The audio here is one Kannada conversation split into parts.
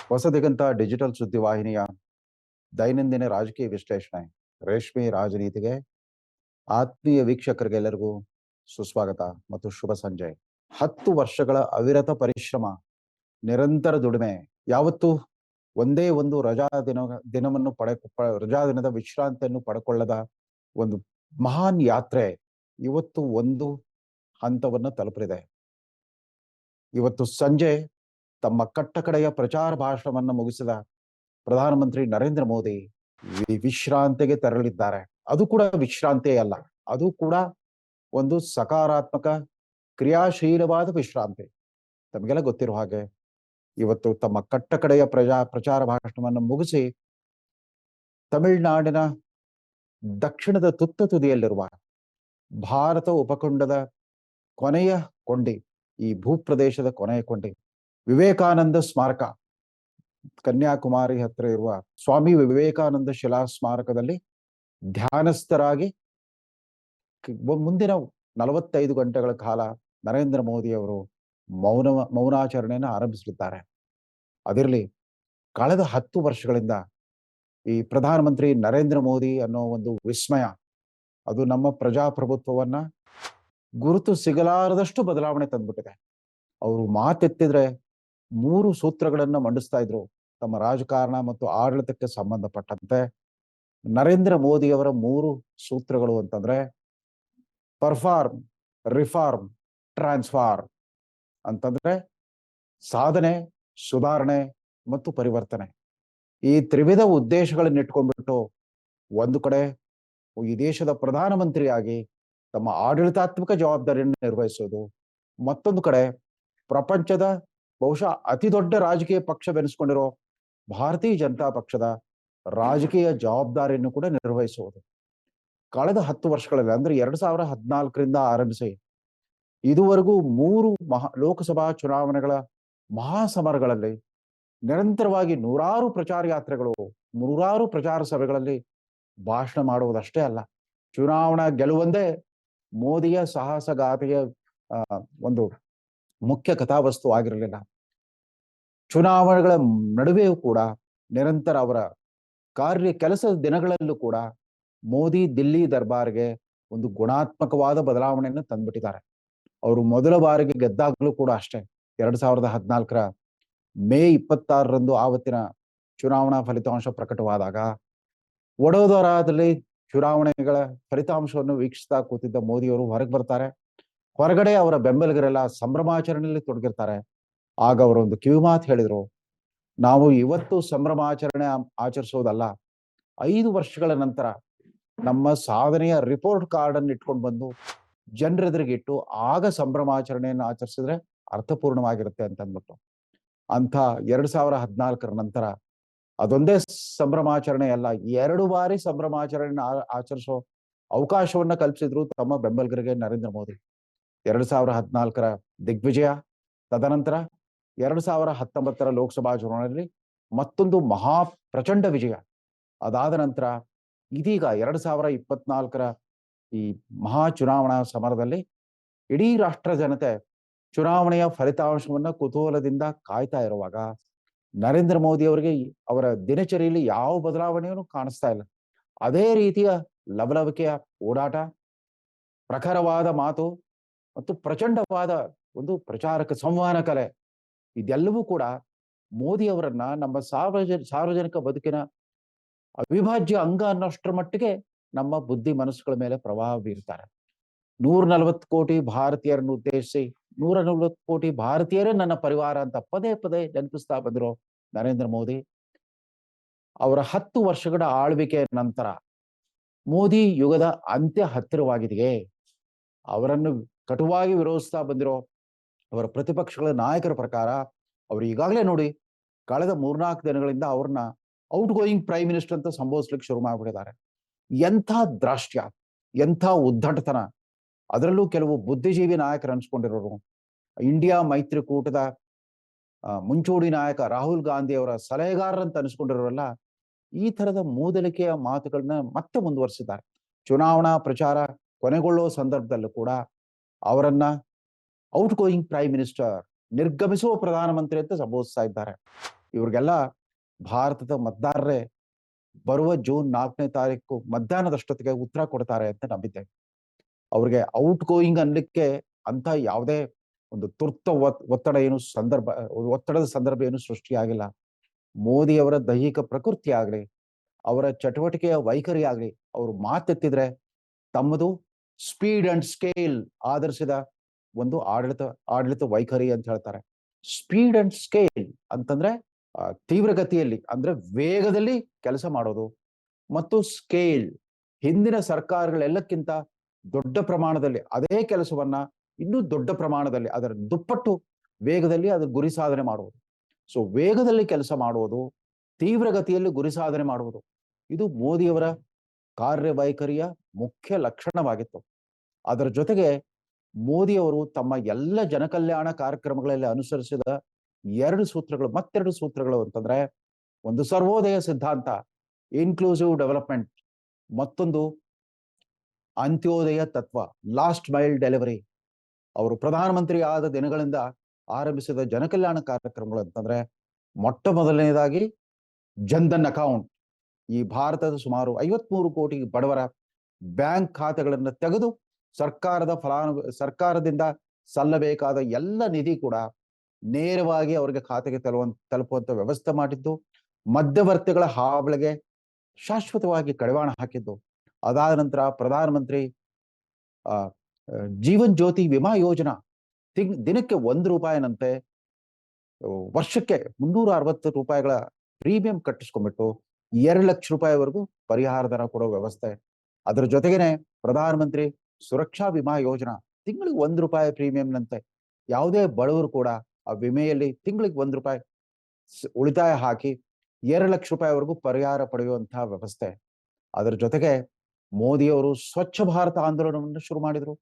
ಹೊಸದಿಗಂತ ಡಿಜಿಟಲ್ ಸುದ್ದಿವಾಹಿನಿಯ ದೈನಂದಿನ ರಾಜಕೀಯ ವಿಶ್ಲೇಷಣೆ ರೇಷ್ಮೆ ರಾಜನೀತಿಗೆ ಆತ್ಮೀಯ ವೀಕ್ಷಕರಿಗೆಲ್ಲರಿಗೂ ಸುಸ್ವಾಗತ ಮತ್ತು ಶುಭ ಸಂಜೆ. 10 ವರ್ಷಗಳ ಅವಿರತ ಪರಿಶ್ರಮ, ನಿರಂತರ ದುಡಿಮೆ, ಯಾವತ್ತೂ ಒಂದೇ ಒಂದು ದಿನವನ್ನು ರಜಾ ದಿನದ ವಿಶ್ರಾಂತಿಯನ್ನು ಪಡೆಕೊಳ್ಳದ ಒಂದು ಮಹಾನ್ ಯಾತ್ರೆ ಇವತ್ತು ಒಂದು ಹಂತವನ್ನು ತಲುಪಲಿದೆ. ಇವತ್ತು ಸಂಜೆ ತಮ್ಮ ಕಟ್ಟಕಡೆಯ ಪ್ರಚಾರ ಭಾಷಣವನ್ನು ಮುಗಿಸಿದ ಪ್ರಧಾನಮಂತ್ರಿ ನರೇಂದ್ರ ಮೋದಿ ವಿಶ್ರಾಂತಿಗೆ ತೆರಳಿದ್ದಾರೆ. ಅದು ಕೂಡ ವಿಶ್ರಾಂತಿಯೇ ಅಲ್ಲ, ಅದು ಕೂಡ ಒಂದು ಸಕಾರಾತ್ಮಕ ಕ್ರಿಯಾಶೀಲವಾದ ವಿಶ್ರಾಂತಿ. ತಮಗೆಲ್ಲ ಗೊತ್ತಿರುವ ಹಾಗೆ ಇವತ್ತು ತಮ್ಮ ಕಟ್ಟಕಡೆಯ ಪ್ರಚಾರ ಭಾಷಣವನ್ನು ಮುಗಿಸಿ ತಮಿಳುನಾಡಿನ ದಕ್ಷಿಣದ ತುತ್ತ ತುದಿಯಲ್ಲಿರುವ ಭಾರತ ಉಪಖಂಡದ ಕೊನೆಯ ಕೊಂಡಿ, ಈ ಭೂಪ್ರದೇಶದ ಕೊನೆಯ ಕೊಂಡಿ ವಿವೇಕಾನಂದ ಸ್ಮಾರಕ, ಕನ್ಯಾಕುಮಾರಿ ಹತ್ತಿರ ಇರುವ ಸ್ವಾಮಿ ವಿವೇಕಾನಂದ ಶಿಲಾ ಸ್ಮಾರಕದಲ್ಲಿ ಧ್ಯಾನಸ್ಥರಾಗಿ ಮುಂದಿನ 45 ಗಂಟೆಗಳ ಕಾಲ ನರೇಂದ್ರ ಮೋದಿ ಅವರು ಮೌನಾಚರಣೆಯನ್ನು ಆರಂಭಿಸಲಿದ್ದಾರೆ. ಅದಿರಲಿ, ಕಳೆದ 10 ವರ್ಷಗಳಿಂದ ಈ ಪ್ರಧಾನಮಂತ್ರಿ ನರೇಂದ್ರ ಮೋದಿ ಅನ್ನೋ ಒಂದು ವಿಸ್ಮಯ, ಅದು ನಮ್ಮ ಪ್ರಜಾಪ್ರಭುತ್ವವನ್ನ ಗುರುತು ಸಿಗಲಾರದಷ್ಟು ಬದಲಾವಣೆ ತಂದ್ಬಿಟ್ಟಿದೆ. ಅವರು ಮಾತೆತ್ತಿದ್ರೆ 3 ಸೂತ್ರಗಳನ್ನ ಮಂಡಿಸ್ತಾ ಇದ್ರು ತಮ್ಮ ರಾಜಕಾರಣ ಮತ್ತು ಆಡಳಿತಕ್ಕೆ ಸಂಬಂಧಪಟ್ಟಂತೆ. ನರೇಂದ್ರ ಮೋದಿ ಅವರ 3 ಸೂತ್ರಗಳು ಅಂತಂದ್ರೆ ಪರ್ಫಾರ್ಮ್, ರಿಫಾರ್ಮ್, ಟ್ರಾನ್ಸ್ಫಾರ್ಮ್ ಅಂತಂದ್ರೆ ಸಾಧನೆ, ಸುಧಾರಣೆ ಮತ್ತು ಪರಿವರ್ತನೆ. ಈ ತ್ರಿವಿಧ ಉದ್ದೇಶಗಳನ್ನ ಇಟ್ಕೊಂಡ್ಬಿಟ್ಟು ಒಂದು ಕಡೆ ಈ ದೇಶದ ಪ್ರಧಾನಮಂತ್ರಿಯಾಗಿ ತಮ್ಮ ಆಡಳಿತಾತ್ಮಕ ಜವಾಬ್ದಾರಿಯನ್ನು ನಿರ್ವಹಿಸೋದು, ಮತ್ತೊಂದು ಕಡೆ ಪ್ರಪಂಚದ ಬಹುಶಃ ಅತಿ ದೊಡ್ಡ ರಾಜಕೀಯ ಪಕ್ಷವೆನಿಸ್ಕೊಂಡಿರೋ ಭಾರತೀಯ ಜನತಾ ಪಕ್ಷದ ರಾಜಕೀಯ ಜವಾಬ್ದಾರಿಯನ್ನು ಕೂಡ ನಿರ್ವಹಿಸುವುದು. ಕಳೆದ 10 ವರ್ಷಗಳಲ್ಲಿ ಅಂದ್ರೆ 2014ರಿಂದ ಆರಂಭಿಸಿ ಇದುವರೆಗೂ 3 ಲೋಕಸಭಾ ಚುನಾವಣೆಗಳ ಮಹಾಸಮರಗಳಲ್ಲಿ ನಿರಂತರವಾಗಿ ನೂರಾರು ಪ್ರಚಾರ ಯಾತ್ರೆಗಳು, ನೂರಾರು ಪ್ರಚಾರ ಸಭೆಗಳಲ್ಲಿ ಭಾಷಣ ಮಾಡುವುದಷ್ಟೇ ಅಲ್ಲ, ಚುನಾವಣಾ ಗೆಲುವೊಂದೇ ಮೋದಿಯ ಸಾಹಸಗಾಥೆಯ ಒಂದು ಮುಖ್ಯ ಕಥಾವಸ್ತು ಆಗಿರಲಿಲ್ಲ. ಚುನಾವಣೆಗಳ ನಡುವೆಯೂ ಕೂಡ ನಿರಂತರ ಅವರ ಕೆಲಸದ ದಿನಗಳಲ್ಲೂ ಕೂಡ ಮೋದಿ ದಿಲ್ಲಿ ದರ್ಬಾರ್ಗೆ ಒಂದು ಗುಣಾತ್ಮಕವಾದ ಬದಲಾವಣೆಯನ್ನು ತಂದ್ಬಿಟ್ಟಿದ್ದಾರೆ. ಅವರು ಮೊದಲ ಬಾರಿಗೆ ಗೆದ್ದಾಗಲೂ ಕೂಡ ಅಷ್ಟೇ, 2014ರ ಮೇ 26ರಂದು ಆವತ್ತಿನ ಚುನಾವಣಾ ಫಲಿತಾಂಶ ಪ್ರಕಟವಾದಾಗ ವಡೋದರಾದಲ್ಲಿ ಚುನಾವಣೆಗಳ ಫಲಿತಾಂಶವನ್ನು ವೀಕ್ಷಿಸ್ತಾ ಕೂತಿದ್ದ ಮೋದಿಯವರು ಹೊರಗೆ ಬರ್ತಾರೆ. ಹೊರಗಡೆ ಅವರ ಬೆಂಬಲಿಗರೆಲ್ಲ ಸಂಭ್ರಮಾಚರಣೆಯಲ್ಲಿ ತೊಡಗಿರ್ತಾರೆ. ಆಗ ಅವರೊಂದು ಕಿವಿಮಾತು ಹೇಳಿದ್ರು, ನಾವು ಇವತ್ತು ಸಂಭ್ರಮಾಚರಣೆ ಆಚರಿಸೋದಲ್ಲ, 5 ವರ್ಷಗಳ ನಂತರ ನಮ್ಮ ಸಾಧನೆಯ ರಿಪೋರ್ಟ್ ಕಾರ್ಡ್ ಅನ್ನು ಇಟ್ಕೊಂಡು ಬಂದು ಜನರೆದುರಿಗಿಟ್ಟು ಆಗ ಸಂಭ್ರಮಾಚರಣೆಯನ್ನು ಆಚರಿಸಿದ್ರೆ ಅರ್ಥಪೂರ್ಣವಾಗಿರುತ್ತೆ ಅಂತ ಅಂದ್ಬಿಟ್ಟು. ಅಂತ 2014ರ ನಂತರ ಅದೊಂದೇ ಸಂಭ್ರಮಾಚರಣೆ ಅಲ್ಲ, 2 ಬಾರಿ ಸಂಭ್ರಮಾಚರಣೆ ಆಚರಿಸೋ ಅವಕಾಶವನ್ನ ಕಲ್ಪಿಸಿದ್ರು ತಮ್ಮ ಬೆಂಬಲಿಗರಿಗೆ ನರೇಂದ್ರ ಮೋದಿ. 2014ರ ದಿಗ್ವಿಜಯ, ತದನಂತರ 2019ರ ಲೋಕಸಭಾ ಚುನಾವಣೆಯಲ್ಲಿ ಮತ್ತೊಂದು ಮಹಾ ಪ್ರಚಂಡ ವಿಜಯ. ಅದಾದ ನಂತರ ಇದೀಗ 2024ರ ಈ ಮಹಾ ಚುನಾವಣಾ ಸಮರದಲ್ಲಿ ಇಡೀ ರಾಷ್ಟ್ರ ಜನತೆ ಚುನಾವಣೆಯ ಫಲಿತಾಂಶವನ್ನ ಕುತೂಹಲದಿಂದ ಕಾಯ್ತಾ ಇರುವಾಗ ನರೇಂದ್ರ ಮೋದಿ ಅವರಿಗೆ ಅವರ ದಿನಚರಿಯಲ್ಲಿ ಯಾವ ಬದಲಾವಣೆಯನ್ನು ಕಾಣಿಸ್ತಾ ಇಲ್ಲ. ಅದೇ ರೀತಿಯ ಲವಲವಿಕೆಯ ಓಡಾಟ, ಪ್ರಖರವಾದ ಮಾತು ಮತ್ತು ಪ್ರಚಂಡವಾದ ಒಂದು ಪ್ರಚಾರಕ ಸಂವಹನ ಕಲೆ, ಇದೆಲ್ಲವೂ ಕೂಡ ಮೋದಿ ಅವರನ್ನ ನಮ್ಮ ಸಾರ್ವಜನಿಕ ಬದುಕಿನ ಅವಿಭಾಜ್ಯ ಅಂಗ ಅನ್ನೋಷ್ಟರ ಮಟ್ಟಿಗೆ ನಮ್ಮ ಬುದ್ಧಿ ಮನಸ್ಸುಗಳ ಮೇಲೆ ಪ್ರಭಾವ ಬೀರ್ತಾರೆ. 140 ಕೋಟಿ ಭಾರತೀಯರನ್ನು ಉದ್ದೇಶಿಸಿ 140 ಕೋಟಿ ಭಾರತೀಯರೇ ನನ್ನ ಪರಿವಾರ ಅಂತ ಪದೇ ಪದೇ ನೆನಪಿಸ್ತಾ ಬಂದಿರೋ ನರೇಂದ್ರ ಮೋದಿ ಅವರ 10 ವರ್ಷಗಳ ಆಳ್ವಿಕೆ ನಂತರ ಮೋದಿ ಯುಗದ ಅಂತ್ಯ ಹತ್ತಿರವಾಗಿದೆಯೇ? ಅವರನ್ನು ಕಟುವಾಗಿ ವಿರೋಧಿಸ್ತಾ ಬಂದಿರೋ ಅವರ ಪ್ರತಿಪಕ್ಷಗಳ ನಾಯಕರ ಪ್ರಕಾರ ಅವರು ಈಗಾಗಲೇ ನೋಡಿ ಕಳೆದ 3-4 ದಿನಗಳಿಂದ ಅವ್ರನ್ನ ಔಟ್ ಗೋಯಿಂಗ್ ಪ್ರೈಮ್ ಮಿನಿಸ್ಟರ್ ಅಂತ ಸಂಬೋಧಿಸ್ಲಿಕ್ಕೆ ಶುರು ಮಾಡ್ಬಿಟ್ಟಿದ್ದಾರೆ. ಎಂಥ ದ್ರಾಷ್ಟ್ಯ, ಎಂಥ ಉದ್ದಟತನ! ಅದರಲ್ಲೂ ಕೆಲವು ಬುದ್ಧಿಜೀವಿ ನಾಯಕರು ಅನ್ಸ್ಕೊಂಡಿರೋರು, ಇಂಡಿಯಾ ಮೈತ್ರಿಕೂಟದ ಮುಂಚೂಣಿ ನಾಯಕ ರಾಹುಲ್ ಗಾಂಧಿ ಅವರ ಸಲಹೆಗಾರರಂತ ಅನಿಸ್ಕೊಂಡಿರೋರಲ್ಲ, ಈ ತರದ ಮೂದಲಿಕೆಯ ಮಾತುಗಳನ್ನ ಮತ್ತೆ ಮುಂದುವರಿಸಿದ್ದಾರೆ. ಚುನಾವಣಾ ಪ್ರಚಾರ ಕೊನೆಗೊಳ್ಳೋ ಸಂದರ್ಭದಲ್ಲೂ ಕೂಡ ಅವರನ್ನ ಔಟ್ ಗೋಯಿಂಗ್ ಪ್ರೈಮ್ ಮಿನಿಸ್ಟರ್, ನಿರ್ಗಮಿಸುವ ಪ್ರಧಾನಮಂತ್ರಿ ಅಂತ ಸಂಬೋಧಿಸ್ತಾ ಇದ್ದಾರೆ. ಇವ್ರಿಗೆಲ್ಲ ಭಾರತದ ಮತದಾರರೇ ಬರುವ ಜೂನ್ 4ನೇ ತಾರೀಕು ಮಧ್ಯಾಹ್ನದಷ್ಟೊತ್ತಿಗೆ ಉತ್ತರ ಕೊಡ್ತಾರೆ ಅಂತ ನಂಬಿದ್ದೇನೆ. ಅವ್ರಿಗೆ ಔಟ್ ಗೋಯಿಂಗ್ ಅನ್ಲಿಕ್ಕೆ ಅಂತ ಯಾವುದೇ ಒಂದು ತುರ್ತ ಒತ್ತಡದ ಸಂದರ್ಭ ಏನು ಸೃಷ್ಟಿಯಾಗಿಲ್ಲ. ಮೋದಿಯವರ ದೈಹಿಕ ಪ್ರಕೃತಿ ಆಗ್ಲಿ, ಅವರ ಚಟುವಟಿಕೆಯ ವೈಖರಿ ಆಗ್ಲಿ, ಅವರು ಮಾತೆತ್ತಿದ್ರೆ ತಮ್ಮದು ಸ್ಪೀಡ್ ಅಂಡ್ ಸ್ಕೇಲ್ ಆಧರಿಸಿದ ಒಂದು ಆಡಳಿತ ವೈಖರಿ ಅಂತ ಹೇಳ್ತಾರೆ. ಸ್ಪೀಡ್ ಅಂಡ್ ಸ್ಕೇಲ್ ಅಂತಂದ್ರೆ ತೀವ್ರಗತಿಯಲ್ಲಿ ಅಂದ್ರೆ ವೇಗದಲ್ಲಿ ಕೆಲಸ ಮಾಡೋದು, ಮತ್ತು ಸ್ಕೇಲ್ ಹಿಂದಿನ ಸರ್ಕಾರಗಳೆಲ್ಲಕ್ಕಿಂತ ದೊಡ್ಡ ಪ್ರಮಾಣದಲ್ಲಿ ಅದೇ ಕೆಲಸವನ್ನ ಇನ್ನೂ ದೊಡ್ಡ ಪ್ರಮಾಣದಲ್ಲಿ ಅದರ ದುಪ್ಪಟ್ಟು ವೇಗದಲ್ಲಿ ಅದರ ಗುರಿ ಸಾಧನೆ ಮಾಡುವುದು. ಸೊ ವೇಗದಲ್ಲಿ ಕೆಲಸ ಮಾಡುವುದು, ತೀವ್ರಗತಿಯಲ್ಲಿ ಗುರಿ ಸಾಧನೆ ಮಾಡುವುದು, ಇದು ಮೋದಿಯವರ ಕಾರ್ಯವೈಖರಿಯ ಮುಖ್ಯ ಲಕ್ಷಣವಾಗಿತ್ತು. ಅದರ ಜೊತೆಗೆ ಮೋದಿಯವರು ತಮ್ಮ ಎಲ್ಲ ಜನಕಲ್ಯಾಣ ಕಾರ್ಯಕ್ರಮಗಳಲ್ಲಿ ಅನುಸರಿಸಿದ ಮತ್ತೆರಡು ಸೂತ್ರಗಳು ಅಂತಂದ್ರೆ, ಒಂದು ಸರ್ವೋದಯ ಸಿದ್ಧಾಂತ, ಇನ್ಕ್ಲೂಸಿವ್ ಡೆವಲಪ್ಮೆಂಟ್, ಮತ್ತೊಂದು ಅಂತ್ಯೋದಯ ತತ್ವ, ಲಾಸ್ಟ್ ಮೈಲ್ ಡೆಲಿವರಿ. ಅವರು ಪ್ರಧಾನಮಂತ್ರಿ ಆದ ದಿನಗಳಿಂದ ಆರಂಭಿಸಿದ ಜನಕಲ್ಯಾಣ ಕಾರ್ಯಕ್ರಮಗಳು ಅಂತಂದ್ರೆ, ಮೊಟ್ಟ ಮೊದಲನೇದಾಗಿ ಜನ್ಧನ್ ಅಕೌಂಟ್. ಈ ಭಾರತದ ಸುಮಾರು 53 ಕೋಟಿ ಬಡವರ ಬ್ಯಾಂಕ್ ಖಾತೆಗಳನ್ನು ತೆಗೆದು ಸರ್ಕಾರದಿಂದ ಸಲ್ಲಬೇಕಾದ ಎಲ್ಲ ನಿಧಿ ಕೂಡ ನೇರವಾಗಿ ಅವರಿಗೆ ಖಾತೆಗೆ ತಲುಪುವಂತ ವ್ಯವಸ್ಥೆ ಮಾಡಿದ್ದು, ಮಧ್ಯವರ್ತಿಗಳ ಹಾವಳಿಗೆ ಶಾಶ್ವತವಾಗಿ ಕಡಿವಾಣ ಹಾಕಿದ್ದು. ಅದಾದ ನಂತರ ಪ್ರಧಾನಮಂತ್ರಿ ಜೀವನ್ ಜ್ಯೋತಿ ವಿಮಾ ಯೋಜನಾ, ದಿನಕ್ಕೆ ₹1ನಂತೆ ವರ್ಷಕ್ಕೆ 360 ರೂಪಾಯಿಗಳ ಪ್ರೀಮಿಯಂ ಕಟ್ಟಿಸ್ಕೊಂಡ್ಬಿಟ್ಟು 2 ಲಕ್ಷ ರೂಪಾಯಿವರೆಗೂ ಪರಿಹಾರ ಧನ ಕೊಡೋ ವ್ಯವಸ್ಥೆ. ಅದರ ಜೊತೆಗೇನೆ ಪ್ರಧಾನಮಂತ್ರಿ ಸುರಕ್ಷಾ ವಿಮಾ ಯೋಜನಾ, ತಿಂಗಳಿಗೆ ₹1 ಪ್ರೀಮಿಯಂನಂತೆ ಯಾವುದೇ ಬಡವರು ಕೂಡ ಆ ವಿಮೆಯಲ್ಲಿ ತಿಂಗಳಿಗೆ ₹1 ಉಳಿತಾಯ ಹಾಕಿ 2 ಲಕ್ಷ ರೂಪಾಯಿವರೆಗೂ ಪರಿಹಾರ ಪಡೆಯುವಂತಹ ವ್ಯವಸ್ಥೆ. ಅದರ ಜೊತೆಗೆ ಮೋದಿಯವರು ಸ್ವಚ್ಛ ಭಾರತ ಆಂದೋಲನವನ್ನು ಶುರು ಮಾಡಿದ್ರು.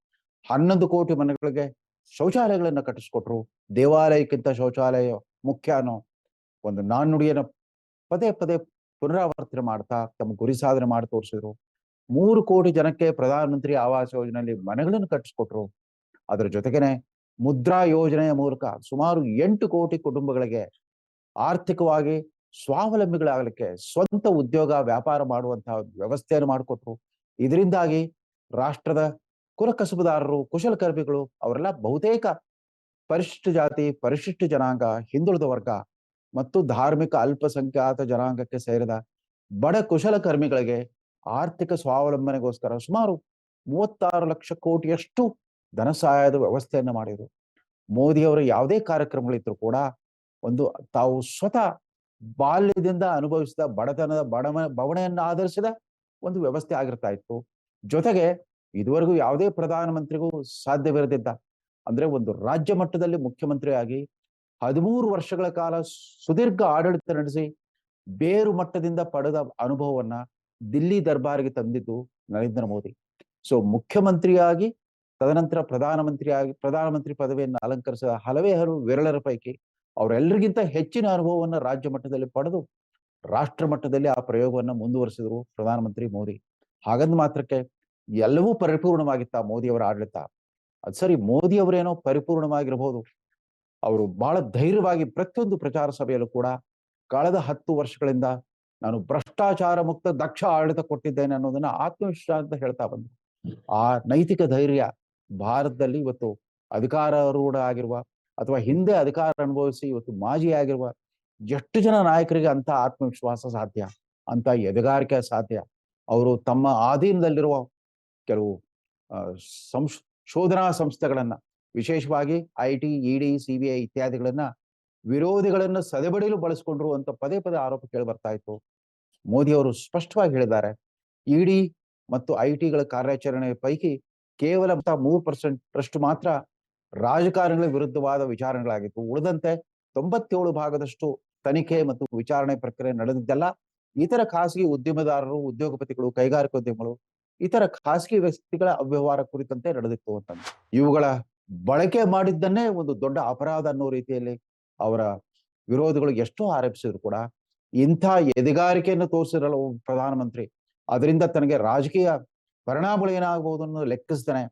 11 ಕೋಟಿ ಮನೆಗಳಿಗೆ ಶೌಚಾಲಯಗಳನ್ನ ಕಟ್ಟಿಸ್ಕೊಟ್ರು. ದೇವಾಲಯಕ್ಕಿಂತ ಶೌಚಾಲಯ ಮುಖ್ಯ ಅನ್ನೋ ಒಂದು ನಾಣ್ಣುಡಿಯನ್ನು ಪದೇ ಪದೇ ಪುನರಾವರ್ತನೆ ಮಾಡ್ತಾ ತಮ್ಮ ಗುರಿ ಸಾಧನೆ ಮಾಡಿ ತೋರಿಸಿದ್ರು. 3 ಕೋಟಿ ಜನಕ್ಕೆ ಪ್ರಧಾನಮಂತ್ರಿ ಆವಾಸ್ ಯೋಜನೆಯಲ್ಲಿ ಮನೆಗಳನ್ನು ಕಟ್ಟಿಸ್ಕೊಟ್ರು. ಅದರ ಜೊತೆಗೇನೆ ಮುದ್ರಾ ಯೋಜನೆಯ ಮೂಲಕ ಸುಮಾರು 8 ಕೋಟಿ ಕುಟುಂಬಗಳಿಗೆ ಆರ್ಥಿಕವಾಗಿ ಸ್ವಾವಲಂಬಿಗಳಾಗಲಿಕ್ಕೆ ಸ್ವಂತ ಉದ್ಯೋಗ ವ್ಯಾಪಾರ ಮಾಡುವಂತಹ ವ್ಯವಸ್ಥೆಯನ್ನು ಮಾಡಿಕೊಟ್ರು. ಇದರಿಂದಾಗಿ ರಾಷ್ಟ್ರದ ಕುಲಕಸಬುದಾರರು, ಕುಶಲಕರ್ಮಿಗಳು ಅವರೆಲ್ಲ ಬಹುತೇಕ ಪರಿಶಿಷ್ಟ ಜಾತಿ, ಪರಿಶಿಷ್ಟ ಜನಾಂಗ, ಹಿಂದುಳಿದ ವರ್ಗ ಮತ್ತು ಧಾರ್ಮಿಕ ಅಲ್ಪಸಂಖ್ಯಾತ ಜನಾಂಗಕ್ಕೆ ಸೇರಿದ ಬಡ ಕುಶಲಕರ್ಮಿಗಳಿಗೆ ಆರ್ಥಿಕ ಸ್ವಾವಲಂಬನೆಗೋಸ್ಕರ ಸುಮಾರು 36 ಲಕ್ಷ ಕೋಟಿಯಷ್ಟು ಧನ ಸಹಾಯದ ವ್ಯವಸ್ಥೆಯನ್ನ ಮಾಡಿದರು. ಮೋದಿಯವರ ಯಾವುದೇ ಕಾರ್ಯಕ್ರಮಗಳಿದ್ರು ಕೂಡ ಒಂದು ತಾವು ಸ್ವತಃ ಬಾಲ್ಯದಿಂದ ಅನುಭವಿಸಿದ ಬಡತನದ ಬವಣೆಯನ್ನ ಆಧರಿಸಿದ ಒಂದು ವ್ಯವಸ್ಥೆ ಆಗಿರ್ತಾ ಇತ್ತು. ಜೊತೆಗೆ ಇದುವರೆಗೂ ಯಾವುದೇ ಪ್ರಧಾನಮಂತ್ರಿಗೂ ಸಾಧ್ಯವಿರದಿದ್ದ, ಅಂದ್ರೆ ಒಂದು ರಾಜ್ಯ ಮಟ್ಟದಲ್ಲಿ ಮುಖ್ಯಮಂತ್ರಿಯಾಗಿ 13 ವರ್ಷಗಳ ಕಾಲ ಸುದೀರ್ಘ ಆಡಳಿತ ನಡೆಸಿ ಬೇರು ಮಟ್ಟದಿಂದ ಪಡೆದ ಅನುಭವವನ್ನ ದಿಲ್ಲಿ ದರ್ಬಾರಿಗೆ ತಂದಿದ್ದು ನರೇಂದ್ರ ಮೋದಿ. ಸೊ ಮುಖ್ಯಮಂತ್ರಿಯಾಗಿ ತದನಂತರ ಪ್ರಧಾನಮಂತ್ರಿ ಪದವಿಯನ್ನು ಅಲಂಕರಿಸಿದ ಹಲವು ವಿರಳರ ಪೈಕಿ ಅವರೆಲ್ಲರಿಗಿಂತ ಹೆಚ್ಚಿನ ಅನುಭವವನ್ನು ರಾಜ್ಯ ಮಟ್ಟದಲ್ಲಿ ಪಡೆದು ರಾಷ್ಟ್ರ ಮಟ್ಟದಲ್ಲಿ ಆ ಪ್ರಯೋಗವನ್ನ ಮುಂದುವರಿಸಿದ್ರು ಪ್ರಧಾನಮಂತ್ರಿ ಮೋದಿ. ಹಾಗಂದ ಮಾತ್ರಕ್ಕೆ ಎಲ್ಲವೂ ಪರಿಪೂರ್ಣವಾಗಿತ್ತ ಮೋದಿಯವರ ಆಡಳಿತ? ಅದು ಸರಿ, ಮೋದಿ ಅವರೇನೋ ಪರಿಪೂರ್ಣವಾಗಿರಬಹುದು. ಅವರು ಬಹಳ ಧೈರ್ಯವಾಗಿ ಪ್ರತಿಯೊಂದು ಪ್ರಚಾರ ಸಭೆಯಲ್ಲೂ ಕೂಡ ಕಳೆದ 10 ವರ್ಷಗಳಿಂದ ನಾನು ಭ್ರಷ್ಟಾಚಾರ ಮುಕ್ತ ದಕ್ಷ ಆಡಳಿತ ಕೊಟ್ಟಿದ್ದೇನೆ ಅನ್ನೋದನ್ನ ಆತ್ಮವಿಶ್ವಾಸ ಅಂತ ಹೇಳ್ತಾ ಬಂದ್ರು. ಆ ನೈತಿಕ ಧೈರ್ಯ ಭಾರತದಲ್ಲಿ ಇವತ್ತು ಅಧಿಕಾರಾರೂಢ ಆಗಿರುವ ಅಥವಾ ಹಿಂದೆ ಅಧಿಕಾರ ಅನುಭವಿಸಿ ಇವತ್ತು ಮಾಜಿ ಆಗಿರುವ ಎಷ್ಟು ಜನ ನಾಯಕರಿಗೆ ಅಂತ ಆತ್ಮವಿಶ್ವಾಸ ಸಾಧ್ಯ, ಅಂತ ಎದೆಗಾರಿಕೆ ಸಾಧ್ಯ? ಅವರು ತಮ್ಮ ಆಧೀನದಲ್ಲಿರುವ ಕೆಲವು ಶೋಧನಾ ಸಂಸ್ಥೆಗಳನ್ನ, ವಿಶೇಷವಾಗಿ IT, ED, CBI ಇತ್ಯಾದಿಗಳನ್ನ ವಿರೋಧಿಗಳನ್ನ ಸದೆಬಡಿಯಲು ಬಳಸಿಕೊಂಡ್ರು ಅಂತ ಪದೇ ಪದೇ ಆರೋಪ ಕೇಳಿ ಬರ್ತಾ ಇತ್ತು. ಮೋದಿ ಅವರು ಸ್ಪಷ್ಟವಾಗಿ ಹೇಳಿದ್ದಾರೆ, ED ಮತ್ತು IT ಗಳ ಕಾರ್ಯಾಚರಣೆ ಪೈಕಿ ಕೇವಲ 3% ಮಾತ್ರ ರಾಜಕಾರಣಿಗಳ ವಿರುದ್ಧವಾದ ವಿಚಾರಣೆಗಳಾಗಿತ್ತು. ಉಳಿದಂತೆ 97% ತನಿಖೆ ಮತ್ತು ವಿಚಾರಣೆ ಪ್ರಕ್ರಿಯೆ ನಡೆದಿದ್ದೆಲ್ಲ ಇತರ ಖಾಸಗಿ ಉದ್ಯಮದಾರರು, ಉದ್ಯೋಗಪತಿಗಳು, ಕೈಗಾರಿಕೋದ್ಯಮಗಳು, ಇತರ ಖಾಸಗಿ ವ್ಯಕ್ತಿಗಳ ಅವ್ಯವಹಾರ ಕುರಿತಂತೆ ನಡೆದಿತ್ತು ಅಂತ. ಇವುಗಳ ಬಳಕೆ ಮಾಡಿದ್ದನ್ನೇ ಒಂದು ದೊಡ್ಡ ಅಪರಾಧ ಅನ್ನೋ ರೀತಿಯಲ್ಲಿ ಅವರ ವಿರೋಧಿಗಳು ಎಷ್ಟೋ ಆರೋಪಿಸಿದ್ರು ಕೂಡ ಇಂಥ ಎದೆಗಾರಿಕೆಯನ್ನು ತೋರಿಸಿರಲ್ಲ ಪ್ರಧಾನಮಂತ್ರಿ. ಅದರಿಂದ ತನಗೆ ರಾಜಕೀಯ ಪರಿಣಾಮಗಳು ಏನಾಗಬಹುದು ಅನ್ನೋದು ಲೆಕ್ಕಿಸ್ತಾನೆ.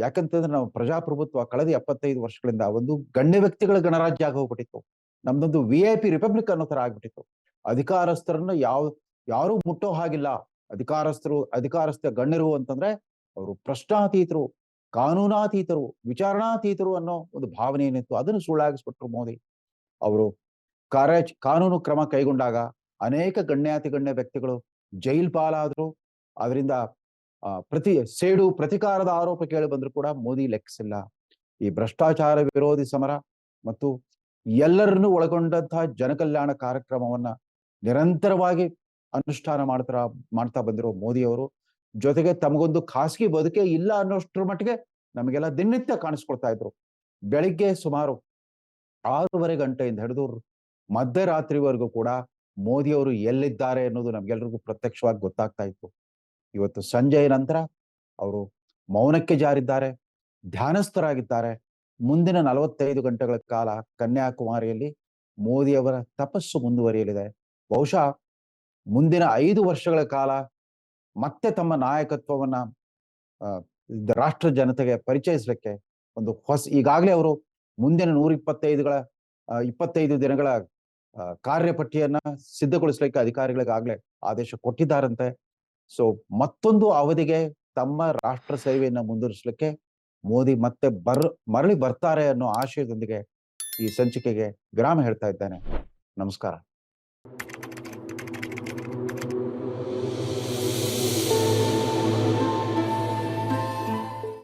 ಯಾಕಂತಂದ್ರೆ ನಾವು ಪ್ರಜಾಪ್ರಭುತ್ವ ಕಳೆದ 75 ವರ್ಷಗಳಿಂದ ಒಂದು ಗಣ್ಯ ವ್ಯಕ್ತಿಗಳ ಗಣರಾಜ್ಯ ಆಗಿ ಹೋಗ್ಬಿಟ್ಟಿತ್ತು. ನಮ್ದೊಂದು VIP ರಿಪಬ್ಲಿಕ್ ಅನ್ನೋ ತರ ಆಗ್ಬಿಟ್ಟಿತ್ತು. ಅಧಿಕಾರಸ್ಥರನ್ನ ಯಾರು ಮುಟ್ಟೋ ಹಾಗಿಲ್ಲ. ಅಧಿಕಾರಸ್ಥ ಗಣ್ಯರು ಅಂತಂದ್ರೆ ಅವರು ಪ್ರಶ್ನಾತೀತರು, ಕಾನೂನಾತೀತರು, ವಿಚಾರಣಾತೀತರು ಅನ್ನೋ ಒಂದು ಭಾವನೆ ಏನಿತ್ತು ಅದನ್ನು ಸುಳ್ಳಾಗಿಸ್ಬಿಟ್ರು ಮೋದಿ. ಅವರು ಕಾನೂನು ಕ್ರಮ ಕೈಗೊಂಡಾಗ ಅನೇಕ ಗಣ್ಯಾತಿ ಗಣ್ಯ ವ್ಯಕ್ತಿಗಳು ಜೈಲ್ ಪಾಲಾದ್ರು. ಅದರಿಂದ ಪ್ರತಿಕಾರದ ಆರೋಪ ಕೇಳಿ ಬಂದ್ರು ಕೂಡ ಮೋದಿ ಲೆಕ್ಕಿಸಿಲ್ಲ. ಈ ಭ್ರಷ್ಟಾಚಾರ ವಿರೋಧಿ ಸಮರ ಮತ್ತು ಎಲ್ಲರನ್ನೂ ಒಳಗೊಂಡಂತಹ ಜನಕಲ್ಯಾಣ ಕಾರ್ಯಕ್ರಮವನ್ನ ನಿರಂತರವಾಗಿ ಅನುಷ್ಠಾನ ಮಾಡ್ತಾ ಬಂದಿರೋ ಮೋದಿಯವರು ಜೊತೆಗೆ ತಮಗೊಂದು ಖಾಸಗಿ ಬದುಕೆ ಇಲ್ಲ ಅನ್ನೋಷ್ಟ್ರ ಮಟ್ಟಿಗೆ ನಮಗೆಲ್ಲ ದಿನನಿತ್ಯ ಕಾಣಿಸ್ಕೊಳ್ತಾ ಇದ್ರು. ಬೆಳಿಗ್ಗೆ ಸುಮಾರು 6:30 ಗಂಟೆಯಿಂದ ಹಿಡಿದು ಮಧ್ಯರಾತ್ರಿವರೆಗೂ ಕೂಡ ಮೋದಿಯವರು ಎಲ್ಲಿದ್ದಾರೆ ಅನ್ನೋದು ನಮ್ಗೆಲ್ರಿಗೂ ಪ್ರತ್ಯಕ್ಷವಾಗಿ ಗೊತ್ತಾಗ್ತಾ ಇತ್ತು. ಇವತ್ತು ಸಂಜೆಯ ನಂತರ ಅವರು ಮೌನಕ್ಕೆ ಜಾರಿದ್ದಾರೆ, ಧ್ಯಾನಸ್ಥರಾಗಿದ್ದಾರೆ. ಮುಂದಿನ 45 ಗಂಟೆಗಳ ಕಾಲ ಕನ್ಯಾಕುಮಾರಿಯಲ್ಲಿ ಮೋದಿಯವರ ತಪಸ್ಸು ಮುಂದುವರಿಯಲಿದೆ. ಬಹುಶಃ ಮುಂದಿನ 5 ವರ್ಷಗಳ ಕಾಲ ಮತ್ತೆ ತಮ್ಮ ನಾಯಕತ್ವವನ್ನ ರಾಷ್ಟ್ರ ಜನತೆಗೆ ಪರಿಚಯಿಸಲಿಕ್ಕೆ ಈಗಾಗಲೇ ಅವರು ಮುಂದಿನ 25 ದಿನಗಳ ಕಾರ್ಯಪಟ್ಟಿಯನ್ನ ಸಿದ್ಧಗೊಳಿಸಲಿಕ್ಕೆ ಅಧಿಕಾರಿಗಳಿಗಾಗಲೇ ಆದೇಶ ಕೊಟ್ಟಿದ್ದಾರಂತೆ. ಸೊ ಮತ್ತೊಂದು ಅವಧಿಗೆ ತಮ್ಮ ರಾಷ್ಟ್ರ ಸೇವೆಯನ್ನ ಮುಂದುವರಿಸಲಿಕ್ಕೆ ಮೋದಿ ಮತ್ತೆ ಮರಳಿ ಬರ್ತಾರೆ ಅನ್ನೋ ಆಶಯದೊಂದಿಗೆ ಈ ಸಂಚಿಕೆಗೆ ವಿರಾಮ ಹೇಳ್ತಾ ಇದ್ದೇನೆ. ನಮಸ್ಕಾರ.